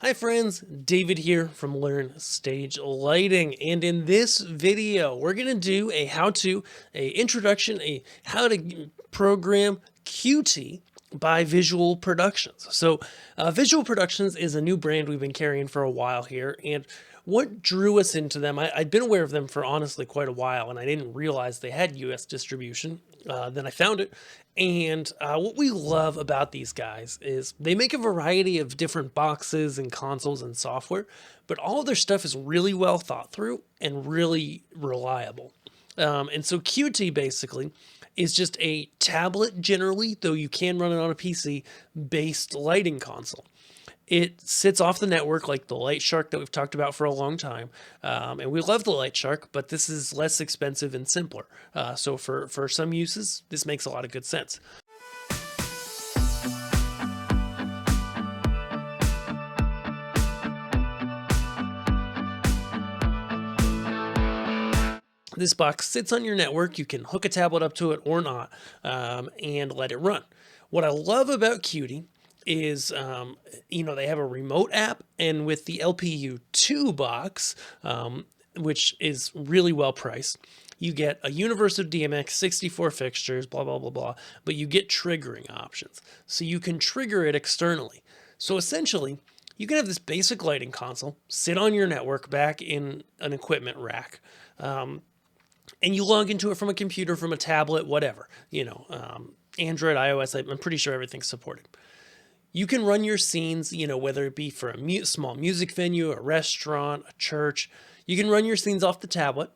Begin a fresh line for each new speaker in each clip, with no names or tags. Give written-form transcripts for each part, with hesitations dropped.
Hi friends, David here from Learn Stage Lighting, and in this video we're going to do a how-to, a introduction, a how to program Cuety by Visual Productions. So Visual Productions is a new brand we've been carrying for a while here, and what drew us into them, I'd been aware of them for honestly quite a while, and I didn't realize they had US distribution. Then I found it, and what we love about these guys is they make a variety of different boxes and consoles and software, but all of their stuff is really well thought through and really reliable. And so Qt basically is just a tablet generally, though you can run it on a PC, based lighting console. It sits off the network like the Light Shark that we've talked about for a long time. And we love the Light Shark, but this is less expensive and simpler. So for some uses, this makes a lot of good sense. This box sits on your network. You can hook a tablet up to it or not, and let it run. What I love about Qt is, they have a remote app, and with the LPU2 box, which is really well priced, you get a universe of DMX, 64 fixtures, blah, blah, blah, blah, but you get triggering options. So you can trigger it externally. So essentially, you can have this basic lighting console sit on your network back in an equipment rack, and you log into it from a computer, from a tablet, whatever, Android, iOS, I'm pretty sure everything's supported. You can run your scenes, whether it be for a small music venue, a restaurant, a church. You can run your scenes off the tablet,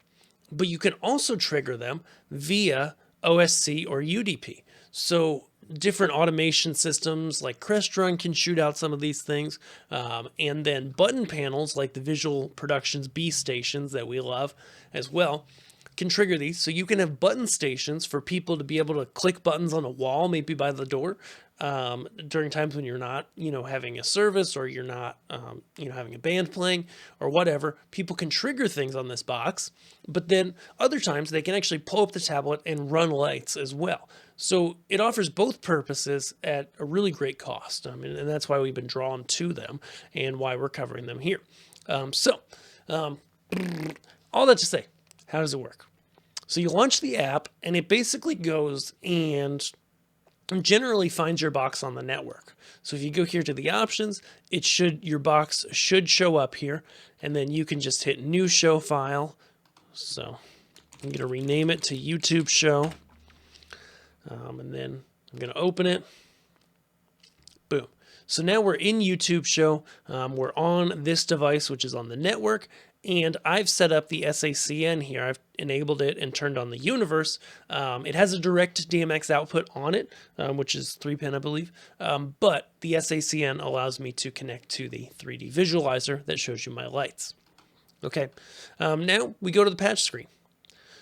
but you can also trigger them via OSC or UDP. So different automation systems like Crestron can shoot out some of these things. And then button panels like the Visual Productions B stations that we love as well can trigger these. So you can have button stations for people to be able to click buttons on a wall, maybe by the door, during times when you're not, having a service, or you're not, having a band playing or whatever. People can trigger things on this box, but then other times they can actually pull up the tablet and run lights as well. So it offers both purposes at a really great cost. And that's why we've been drawn to them and why we're covering them here. All that to say, how does it work? So you launch the app, and it basically goes and generally finds your box on the network. So if you go here to the options, your box should show up here, and then you can just hit new show file. So I'm going to rename it to YouTube show, and then I'm going to open it. Boom. So now we're in YouTube show. We're on this device, which is on the network, and I've set up the SACN here. I've enabled it and turned on the universe. It has a direct DMX output on it, which is 3-pin, I believe. But the SACN allows me to connect to the 3D visualizer that shows you my lights. Okay, now we go to the patch screen.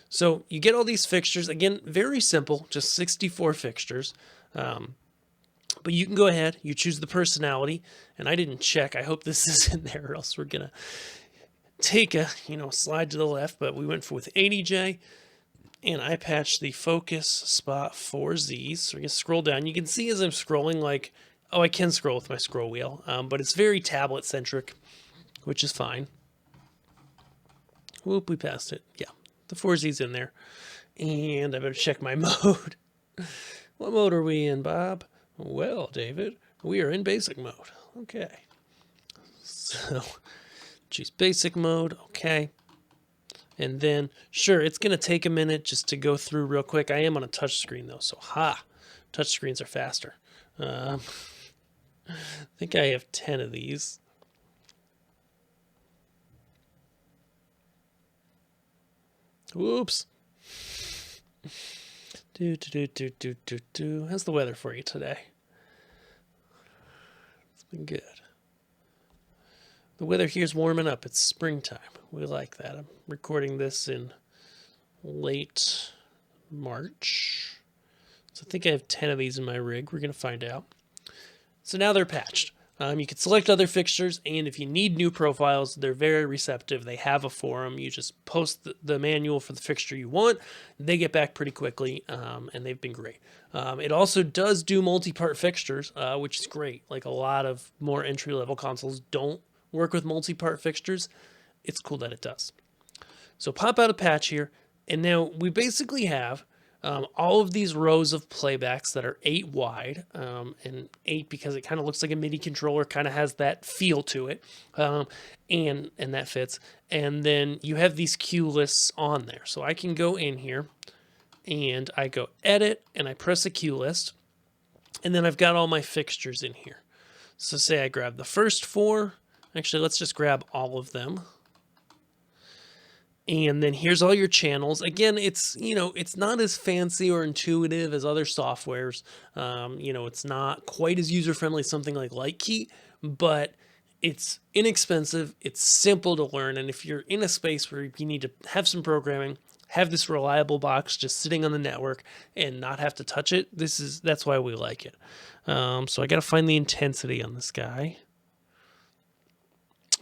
So you get all these fixtures. Again, very simple, just 64 fixtures. But you can go ahead, you choose the personality, and I didn't check. I hope this is in there, or else we're going to take a, slide to the left, but we went with 80J, and I patched the focus spot 4Z. So we're going to scroll down. You can see as I'm scrolling, I can scroll with my scroll wheel, but it's very tablet-centric, which is fine. Whoop, we passed it. Yeah, the 4Z's in there. And I better check my mode. What mode are we in, Bob? Well, David, we are in basic mode. Okay. So choose basic mode. Okay. And then, sure, it's going to take a minute just to go through real quick. I am on a touch screen, though, so touch screens are faster. I think I have 10 of these. Whoops. How's the weather for you today? It's been good. The weather here's warming up. It's springtime. We like that. I'm recording this in late March. So I think I have 10 of these in my rig. We're going to find out. So now they're patched. You can select other fixtures, and if you need new profiles, they're very receptive. They have a forum. You just post the manual for the fixture you want. They get back pretty quickly, and they've been great. It also does do multi-part fixtures, which is great. Like a lot of more entry-level consoles don't work with multi-part fixtures. It's cool that it does. So pop out a patch here, and now we basically have all of these rows of playbacks that are 8 wide, and 8 because it kind of looks like a MIDI controller, kind of has that feel to it, and that fits. And then you have these cue lists on there. So I can go in here, and I go edit, and I press a cue list, and then I've got all my fixtures in here. So say I grab the first 4. Actually, let's just grab all of them. And then here's all your channels. Again, it's not as fancy or intuitive as other softwares. It's not quite as user-friendly as something like Lightkey, but it's inexpensive. It's simple to learn. And if you're in a space where you need to have some programming, have this reliable box just sitting on the network and not have to touch it, that's why we like it. So I got to find the intensity on this guy.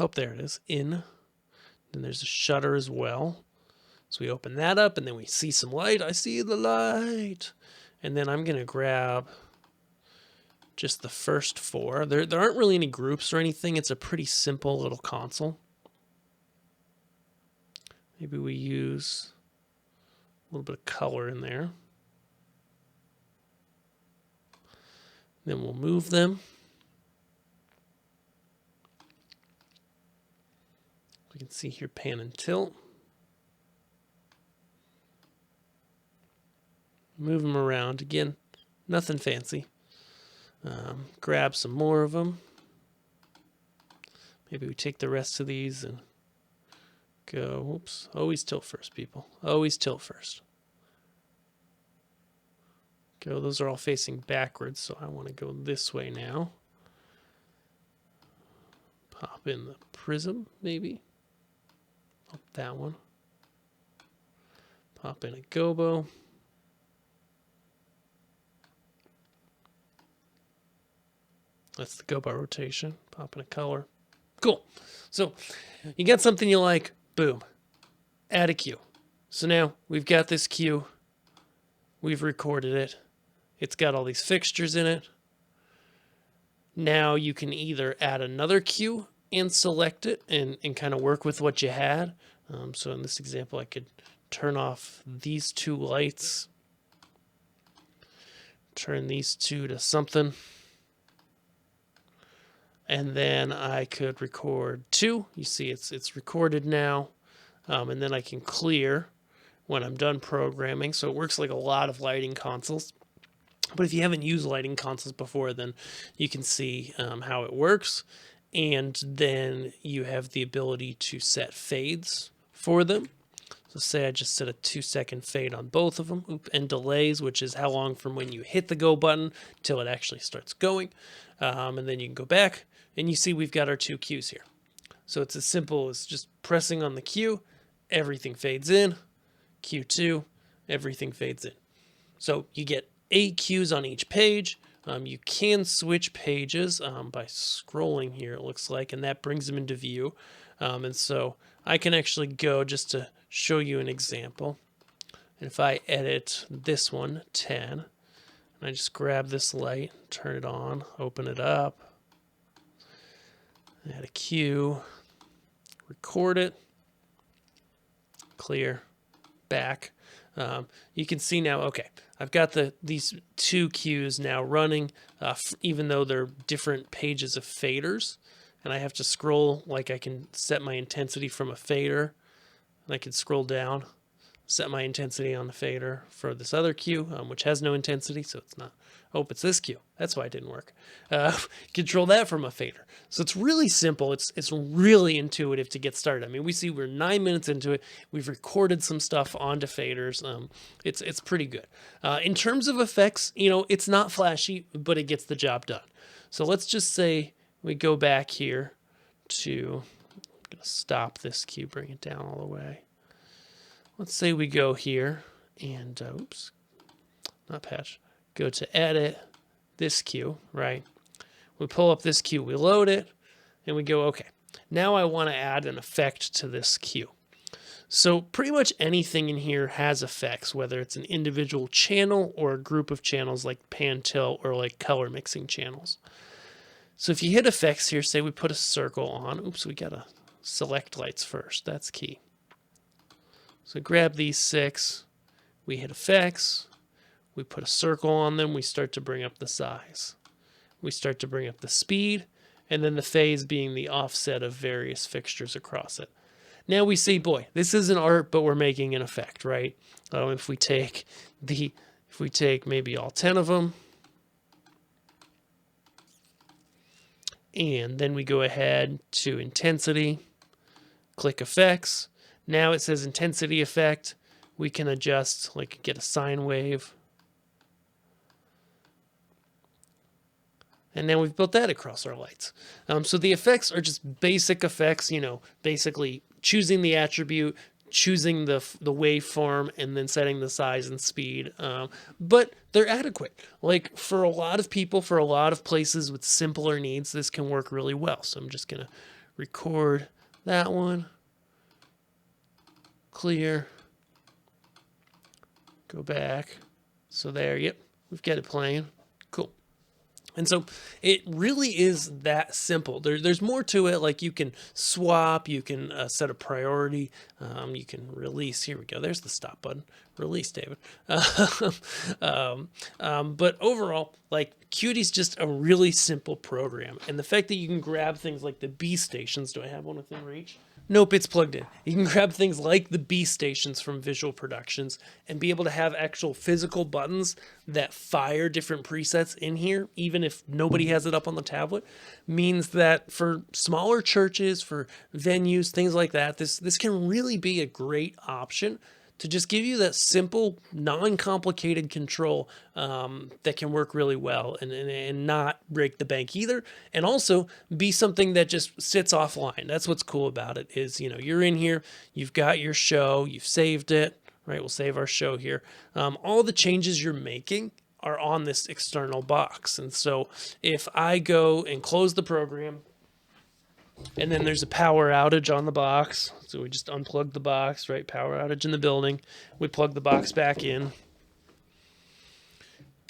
Oh, there it is. In. Then there's a shutter as well. So we open that up, and then we see some light. I see the light. And then I'm going to grab just the first 4. There aren't really any groups or anything. It's a pretty simple little console. Maybe we use a little bit of color in there. Then we'll move them. You can see here pan and tilt. Move them around. Again, nothing fancy. Grab some more of them. Maybe we take the rest of these and go, whoops, always tilt first, people. Always tilt first. Go, those are all facing backwards, so I want to go this way now. Pop in the prism, maybe. That one. Pop in a gobo. That's the gobo rotation. Pop in a color. Cool. So you got something you like. Boom. Add a cue. So now we've got this cue. We've recorded it. It's got all these fixtures in it. Now you can either add another cue and select it and kind of work with what you had. So in this example, I could turn off these 2 lights, turn these 2 to something, and then I could record 2. You see it's recorded now, and then I can clear when I'm done programming. So it works like a lot of lighting consoles. But if you haven't used lighting consoles before, then you can see how it works. And then you have the ability to set fades for them. So say I just set a 2-second fade on both of them, and delays, which is how long from when you hit the go button till it actually starts going. And then you can go back, and you see we've got our 2 cues here. So it's as simple as just pressing on the cue, everything fades in, cue 2, everything fades in. So you get 8 cues on each page. You can switch pages by scrolling here, it looks like, and that brings them into view. And so I can actually go just to show you an example. And if I edit this one, 10, and I just grab this light, turn it on, open it up, add a cue, record it, clear, back. You can see now, okay, I've got these 2 cues now running, even though they're different pages of faders. And I have to scroll, like I can set my intensity from a fader. And I can scroll down, set my intensity on the fader for this other cue, which has no intensity, so it's not. Oh, it's this cue. That's why it didn't work. Control that from a fader. So it's really simple. It's really intuitive to get started. I mean, we see we're 9 minutes into it. We've recorded some stuff onto faders. It's pretty good. In terms of effects, it's not flashy, but it gets the job done. So let's just say we go back here to, I'm going to stop this cue, bring it down all the way. Let's say we go here and, oops, not patch. Go to edit this cue, right? We pull up this cue, we load it, and we go, okay, now I want to add an effect to this cue. So pretty much anything in here has effects, whether it's an individual channel or a group of channels like pan tilt or like color mixing channels. So if you hit effects here, say we put a circle on, oops, we gotta select lights first, that's key. So grab these 6, we hit effects, we put a circle on them, we start to bring up the size. We start to bring up the speed, and then the phase being the offset of various fixtures across it. Now we see, boy, this isn't art, but we're making an effect, right? If we take maybe all 10 of them, and then we go ahead to intensity, click effects. Now it says intensity effect. We can adjust, like get a sine wave. And now we've built that across our lights. So the effects are just basic effects, you know, basically choosing the attribute, choosing the waveform, and then setting the size and speed. But they're adequate. Like for a lot of people, for a lot of places with simpler needs, this can work really well. So I'm just going to record that one. Clear. Go back. So there, yep, we've got it playing. Cool. And so it really is that simple. There's more to it. Like you can swap, you can set a priority, you can release. Here we go. There's the stop button. Release, David. But overall, like Cuety's just a really simple program. And the fact that you can grab things like the B stations. Do I have one within reach? Nope, it's plugged in. You can grab things like the B stations from Visual Productions and be able to have actual physical buttons that fire different presets in here, even if nobody has it up on the tablet, means that for smaller churches, for venues, things like that, this can really be a great option to just give you that simple, non-complicated control that can work really well and not break the bank either. And also be something that just sits offline. That's what's cool about it is, you know, you're in here, you've got your show, you've saved it, right? We'll save our show here. All the changes you're making are on this external box. And so if I go and close the program, and then there's a power outage on the box. So we just unplug the box, right? Power outage in the building. We plug the box back in.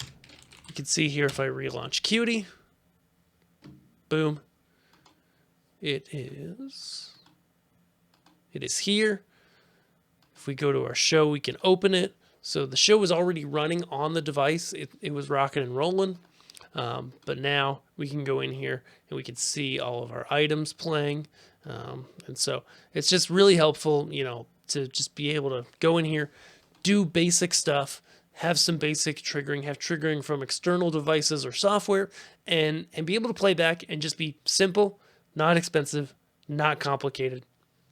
You can see here if I relaunch Cuety. Boom. It is here. If we go to our show, we can open it. So the show was already running on the device. It was rocking and rolling. But now we can go in here and we can see all of our items playing. And so it's just really helpful, you know, to just be able to go in here, do basic stuff, have some basic triggering, have triggering from external devices or software, and be able to play back and just be simple, not expensive, not complicated.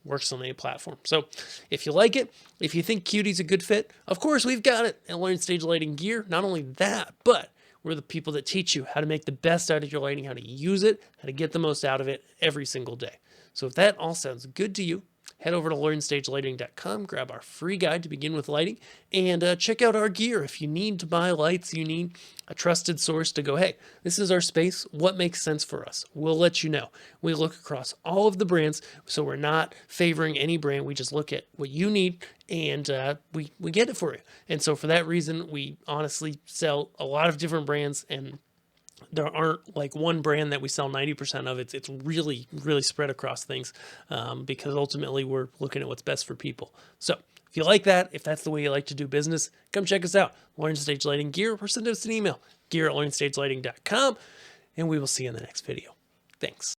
Works on any platform. So if you like it, if you think Cuety's a good fit, of course we've got it at Learn Stage Lighting Gear. Not only that, but we're the people that teach you how to make the best out of your lighting, how to use it, how to get the most out of it every single day. So if that all sounds good to you, head over to learnstagelighting.com, grab our free guide to begin with lighting, and check out our gear. If you need to buy lights, you need a trusted source to go, hey, this is our space. What makes sense for us? We'll let you know. We look across all of the brands, so we're not favoring any brand. We just look at what you need, and we get it for you. And so for that reason, we honestly sell a lot of different brands, and there aren't like one brand that we sell 90% of. It's really, really spread across things because ultimately we're looking at what's best for people. So if you like that, if that's the way you like to do business, come check us out. Learn Stage Lighting Gear, or send us an email, gear@learnstagelighting.com, and we will see you in the next video. Thanks.